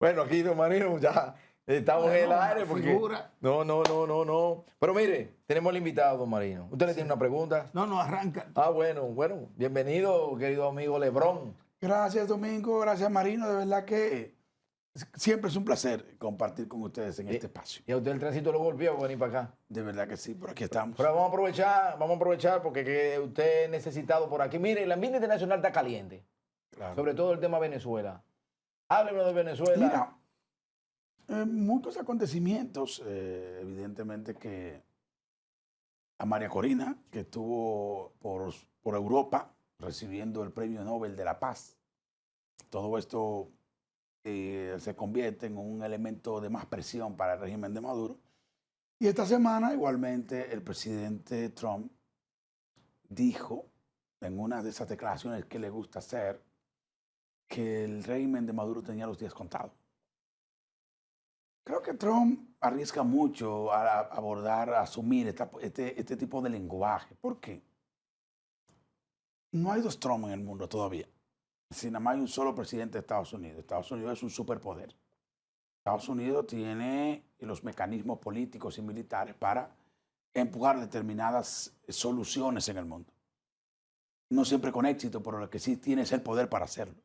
Bueno, aquí, don Marino, ya estamos en el Bueno, aire una porque... figura. No. Pero mire, tenemos el invitado, don Marino. ¿Usted le tiene una pregunta? No, no, arranca. Ah, bueno. Bienvenido, querido amigo Lebrón. Gracias, Domingo. Gracias, Marino. De verdad que siempre es un placer compartir con ustedes en este espacio. Y a usted el tránsito lo golpeó para venir para acá. De verdad que sí, por aquí estamos. Pero vamos a aprovechar porque que usted es necesitado por aquí. Mire, el ambiente internacional está caliente. Claro. Sobre todo el tema Venezuela. Háblenos de Venezuela. Mira, muchos acontecimientos, evidentemente que a María Corina, que estuvo por Europa recibiendo el Premio Nobel de la Paz, todo esto se convierte en un elemento de más presión para el régimen de Maduro. Y esta semana, igualmente, el presidente Trump dijo en una de esas declaraciones que le gusta hacer que el régimen de Maduro tenía los días contados. Creo que Trump arriesga mucho a abordar, a asumir este tipo de lenguaje. ¿Por qué? No hay dos Trump en el mundo todavía. Si nada más hay un solo presidente de Estados Unidos. Estados Unidos es un superpoder. Estados Unidos tiene los mecanismos políticos y militares para empujar determinadas soluciones en el mundo. No siempre con éxito, pero lo que sí tiene es el poder para hacerlo.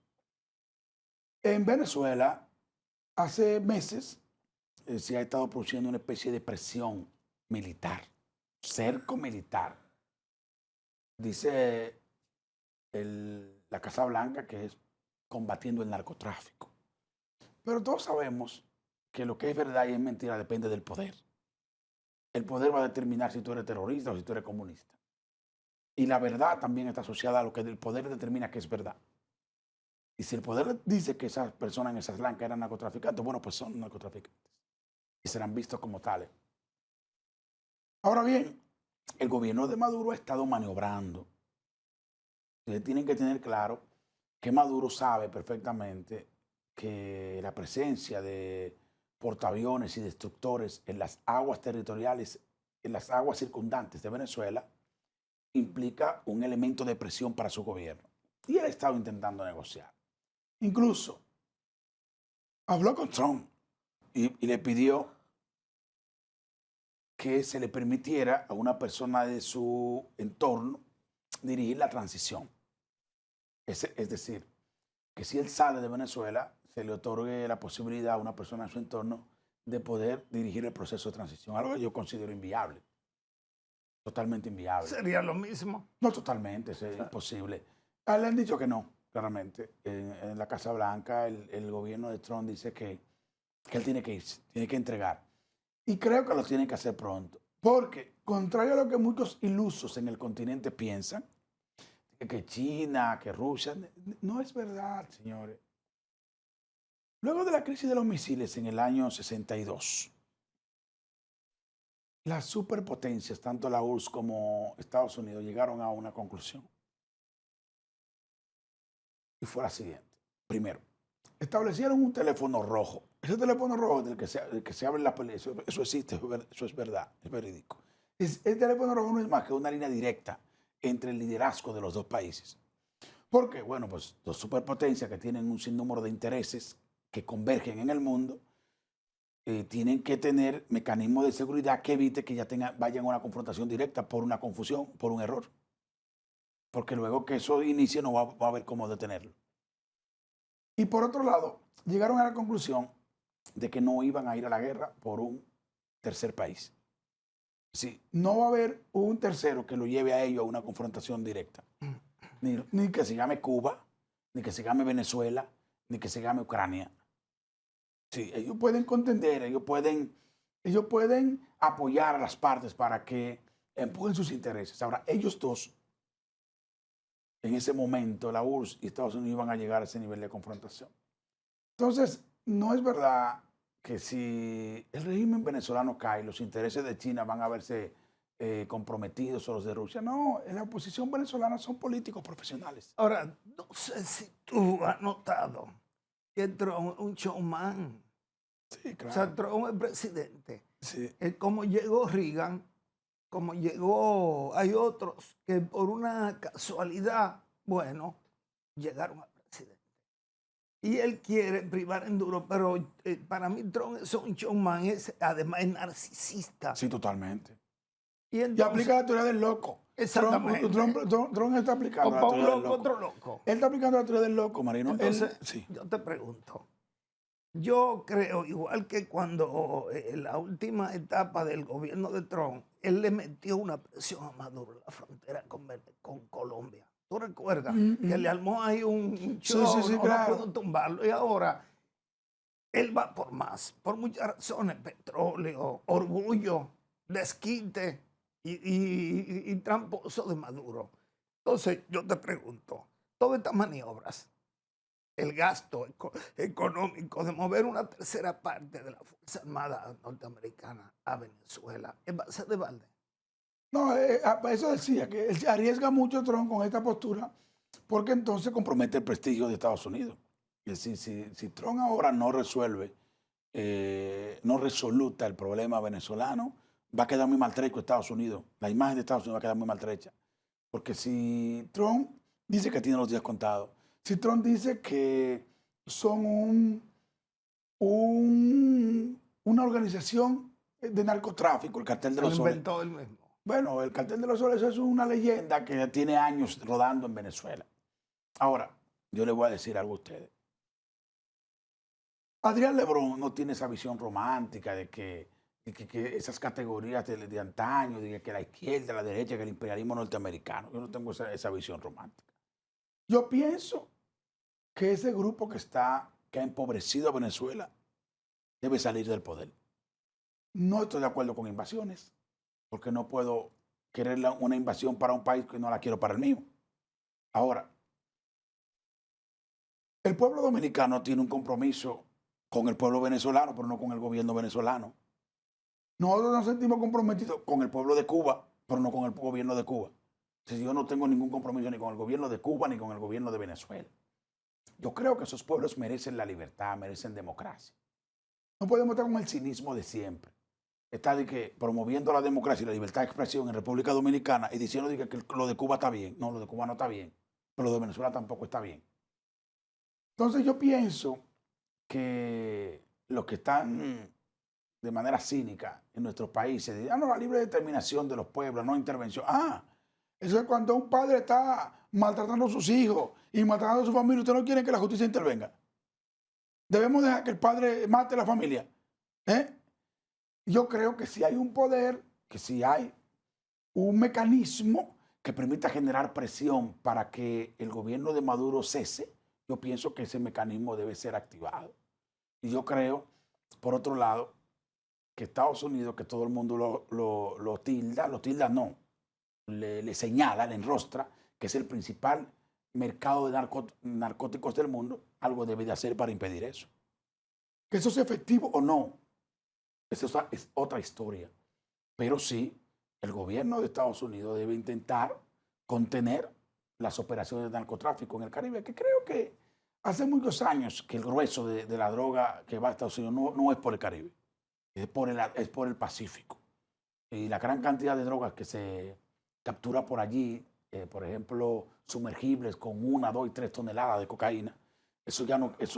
En Venezuela, hace meses, se ha estado produciendo una especie de presión militar, cerco militar. Dice la Casa Blanca que es combatiendo el narcotráfico. Pero todos sabemos que lo que es verdad y es mentira depende del poder. El poder va a determinar si tú eres terrorista o si tú eres comunista. Y la verdad también está asociada a lo que el poder determina que es verdad. Y si el poder dice que esas personas en esas blancas eran narcotraficantes, bueno, pues son narcotraficantes. Y serán vistos como tales. Ahora bien, el gobierno de Maduro ha estado maniobrando. Ustedes tienen que tener claro que Maduro sabe perfectamente que la presencia de portaaviones y destructores en las aguas territoriales, en las aguas circundantes de Venezuela, implica un elemento de presión para su gobierno. Y él ha estado intentando negociar. Incluso habló con Trump y le pidió que se le permitiera a una persona de su entorno dirigir la transición. Es decir, que si él sale de Venezuela, se le otorgue la posibilidad a una persona en su entorno de poder dirigir el proceso de transición. Algo que yo considero inviable. Totalmente inviable. Sería lo mismo. No totalmente, es imposible. A él le han dicho que no, claramente. En la Casa Blanca, el gobierno de Trump dice que él tiene que irse, tiene que entregar. Y creo que lo tiene que hacer pronto. Porque, contrario a lo que muchos ilusos en el continente piensan, que China, que Rusia, no es verdad, señores. Luego de la crisis de los misiles en el año 62, las superpotencias, tanto la URSS como Estados Unidos, llegaron a una conclusión. Y fue la siguiente. Primero, establecieron un teléfono rojo. Ese teléfono rojo del que se abre la pelea, eso existe, eso es verdad, es verídico. El teléfono rojo no es más que una línea directa entre el liderazgo de los dos países. ¿Por qué? Bueno, pues dos superpotencias que tienen un sinnúmero de intereses que convergen en el mundo, tienen que tener mecanismos de seguridad que evite que ya vayan a una confrontación directa por una confusión, por un error. Porque luego que eso inicie no va a haber cómo detenerlo. Y por otro lado, llegaron a la conclusión de que no iban a ir a la guerra por un tercer país. Sí, no va a haber un tercero que lo lleve a ellos a una confrontación directa. Ni que se llame Cuba, ni que se llame Venezuela, ni que se llame Ucrania. Sí, ellos pueden contender, ellos pueden apoyar a las partes para que empujen sus intereses. Ahora, ellos dos, en ese momento, la URSS y Estados Unidos iban a llegar a ese nivel de confrontación. Entonces, no es verdad que si el régimen venezolano cae, los intereses de China van a verse comprometidos o los de Rusia. No, en la oposición venezolana son políticos profesionales. Ahora, no sé si tú has notado que Trump es un showman. Sí, claro. O sea, Trump es presidente. Sí. Como llegó Reagan, como llegó, hay otros que por una casualidad, bueno, llegaron a presidente. Y él quiere privar en duro, pero para mí Trump es un showman, además es narcisista. Sí, totalmente. Y Y entonces, aplica la teoría del loco. exactamente. Trump está aplicando la Para un teoría del loco, loco. otro loco. Él está aplicando la teoría del loco, Marino. Entonces, Sí. yo te pregunto, yo creo, igual que cuando en la última etapa del gobierno de Trump, él le metió una presión a Maduro en la frontera con Colombia. ¿Tú recuerdas? Que le armó ahí un show, sí, no claro. pudo tumbarlo. Y ahora él va por más, por muchas razones: petróleo, orgullo, desquite y tramposo de Maduro. Entonces, yo te pregunto, todas estas maniobras, el gasto económico de mover una tercera parte de la Fuerza Armada norteamericana a Venezuela, ¿es base de balde? No, eso decía, que él arriesga mucho Trump con esta postura porque entonces compromete el prestigio de Estados Unidos. Es decir, si Trump ahora no resuelve, no resoluta el problema venezolano, va a quedar muy maltrecho Estados Unidos. La imagen de Estados Unidos va a quedar muy maltrecha. Porque si Trump dice que tiene los días contados, si Trump dice que son una organización de narcotráfico, el cartel de Lo los soles. inventó él mismo. Bueno, el cartel de los soles es una leyenda que tiene años rodando en Venezuela. Ahora, yo le voy a decir algo a ustedes. Adrián Lebrón no tiene esa visión romántica de que esas categorías de antaño, de que la izquierda, la derecha, que el imperialismo norteamericano. Yo no tengo esa visión romántica. Yo pienso que ese grupo que ha empobrecido a Venezuela debe salir del poder. No estoy de acuerdo con invasiones, porque no puedo querer una invasión para un país que no la quiero para el mío. Ahora, el pueblo dominicano tiene un compromiso con el pueblo venezolano, pero no con el gobierno venezolano. Nosotros nos sentimos comprometidos con el pueblo de Cuba, pero no con el gobierno de Cuba. Entonces, yo no tengo ningún compromiso ni con el gobierno de Cuba ni con el gobierno de Venezuela. Yo creo que esos pueblos merecen la libertad, merecen democracia. No podemos estar con el cinismo de siempre. Está de que promoviendo la democracia y la libertad de expresión en República Dominicana y diciendo que lo de Cuba está bien. No, lo de Cuba no está bien, pero lo de Venezuela tampoco está bien. Entonces yo pienso que los que están de manera cínica en nuestros países, dicen, no, la libre determinación de los pueblos, no intervención. Eso es cuando un padre está maltratando a sus hijos y maltratando a su familia, usted no quiere que la justicia intervenga. Debemos dejar que el padre mate a la familia. Yo creo que si hay un poder, que si hay un mecanismo que permita generar presión para que el gobierno de Maduro cese, yo pienso que ese mecanismo debe ser activado. Y yo creo, por otro lado, que Estados Unidos, que todo el mundo lo tilda no, le señala, le enrostra, que es el principal mercado de narcóticos del mundo, algo debe de hacer para impedir eso. Que eso sea efectivo o no, esa es otra historia. Pero sí, el gobierno de Estados Unidos debe intentar contener las operaciones de narcotráfico en el Caribe, que creo que hace muchos años que el grueso de la droga que va a Estados Unidos no es por el Caribe, es por el Pacífico. Y la gran cantidad de drogas que se captura por allí, por ejemplo, sumergibles con 1, 2 y 3 toneladas de cocaína, eso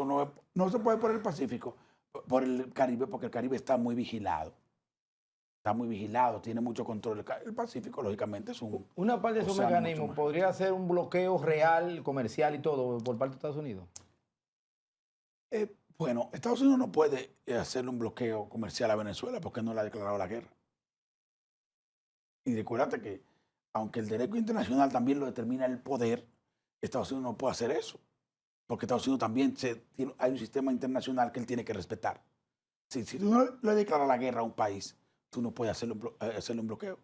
no se puede por el Pacífico, por el Caribe, porque el Caribe está muy vigilado. Está muy vigilado, tiene mucho control. El Pacífico, lógicamente, es un... Una parte de esos mecanismos podría ser un bloqueo real, comercial y todo por parte de Estados Unidos. Bueno, Estados Unidos no puede hacerle un bloqueo comercial a Venezuela porque no le ha declarado la guerra. Y recuérdate que, aunque el derecho internacional también lo determina el poder, Estados Unidos no puede hacer eso. Porque Estados Unidos también hay un sistema internacional que él tiene que respetar. Si tú no le declaras la guerra a un país, tú no puedes hacerle un bloqueo.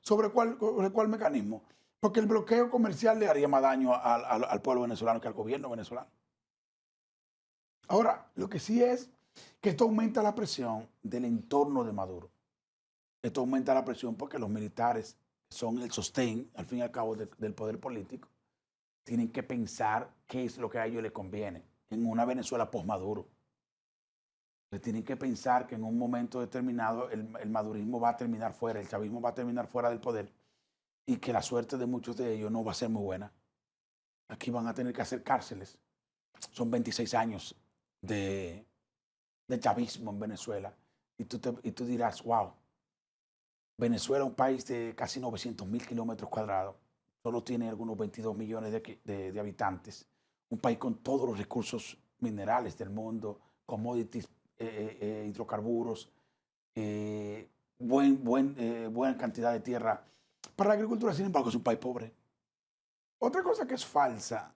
¿Sobre cuál mecanismo? Porque el bloqueo comercial le haría más daño al pueblo venezolano que al gobierno venezolano. Ahora, lo que sí es que esto aumenta la presión del entorno de Maduro. Esto aumenta la presión porque los militares son el sostén, al fin y al cabo, del poder político. Tienen que pensar qué es lo que a ellos les conviene en una Venezuela post-Maduro. Tienen que pensar que en un momento determinado el madurismo va a terminar fuera, el chavismo va a terminar fuera del poder y que la suerte de muchos de ellos no va a ser muy buena. Aquí van a tener que hacer cárceles. son 26 años de chavismo en Venezuela. Y tú dirás, wow, Venezuela, un país de casi 900.000 kilómetros cuadrados, solo tiene algunos 22 millones de habitantes. Un país con todos los recursos minerales del mundo, commodities, hidrocarburos, buena cantidad de tierra. Para la agricultura, sin embargo, es un país pobre. Otra cosa que es falsa,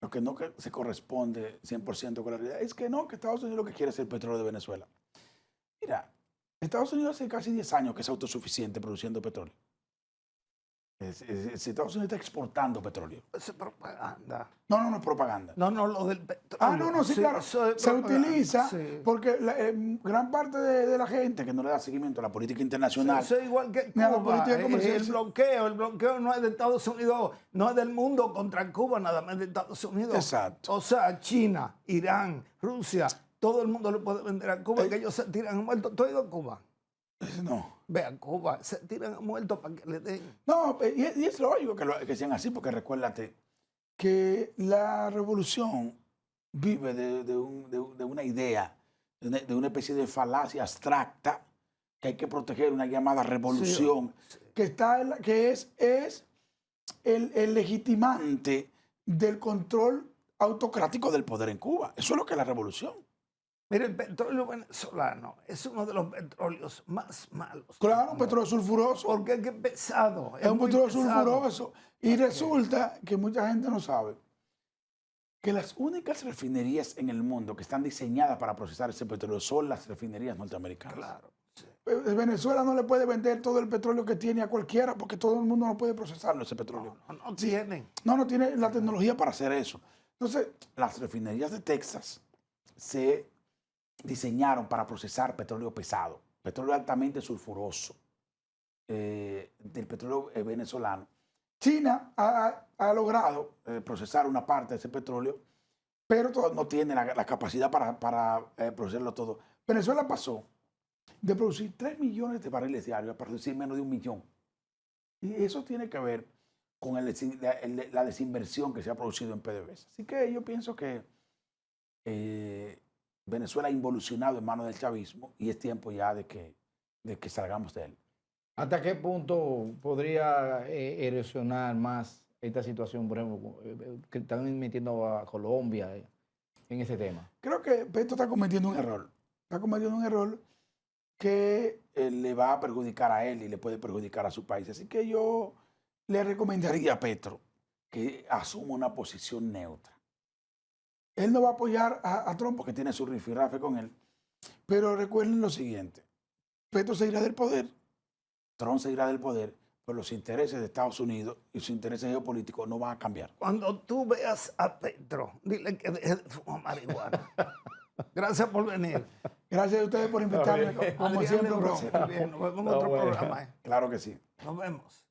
lo que no se corresponde 100% con la realidad, es que no, que Estados Unidos lo que quiere es el petróleo de Venezuela. Mira, Estados Unidos hace casi 10 años que es autosuficiente produciendo petróleo. Estados Unidos está exportando petróleo. Eso es propaganda. No es propaganda. No, lo del petróleo. No, sí, claro. eso es Se propaganda, utiliza sí. porque gran parte de la gente que no le da seguimiento a la política internacional. Eso es igual que Ni a la Cuba. política comercial, El sí. bloqueo no es de Estados Unidos, no es del mundo contra Cuba, nada más de Estados Unidos. Exacto. O sea, China, Irán, Rusia, todo el mundo le puede vender a Cuba, que ellos se tiran a muertos. ¿Tú has ido a Cuba? No. Ve a Cuba, se tiran a muertos para que le den. No, y es lógico que sean así, porque recuérdate que la revolución vive de una idea, de una especie de falacia abstracta que hay que proteger, una llamada revolución, que es el legitimante del control autocrático del poder en Cuba. Eso es lo que es la revolución. Mira, el petróleo venezolano es uno de los petróleos más malos. Claro, un petróleo sulfuroso. Porque es que es pesado. Es un muy petróleo pesado. sulfuroso. Y resulta que mucha gente no sabe que las únicas refinerías en el mundo que están diseñadas para procesar ese petróleo son las refinerías norteamericanas. Claro. Sí. Venezuela no le puede vender todo el petróleo que tiene a cualquiera porque todo el mundo no puede procesarlo, ese petróleo. No tienen. No tiene la tecnología para hacer eso. Entonces, las refinerías de Texas se diseñaron para procesar petróleo pesado, petróleo altamente sulfuroso, del petróleo venezolano. China ha logrado procesar una parte de ese petróleo, pero no tiene la capacidad para procesarlo todo. Venezuela pasó de producir 3 millones de barriles diarios a producir menos de 1 millón. Y eso tiene que ver con la desinversión que se ha producido en PDVSA. Así que yo pienso que Venezuela ha involucionado en manos del chavismo y es tiempo ya de que salgamos de él. ¿Hasta qué punto podría erosionar más esta situación, por ejemplo, que están metiendo a Colombia en ese tema? Creo que Petro está cometiendo un error. Está cometiendo un error que le va a perjudicar a él y le puede perjudicar a su país. Así que yo le recomendaría a Petro que asuma una posición neutra. Él no va a apoyar a Trump porque tiene su rifirrafe con él. Pero recuerden lo siguiente. Petro se irá del poder, Trump se irá del poder, pero los intereses de Estados Unidos y sus intereses geopolíticos no van a cambiar. Cuando tú veas a Petro, dile que deje de fumar marihuana. Gracias por venir. Gracias a ustedes por invitarme. Como Adrián siempre, un Lebrón, placer. muy bien, nos vemos en otro programa. Claro que sí. Nos vemos.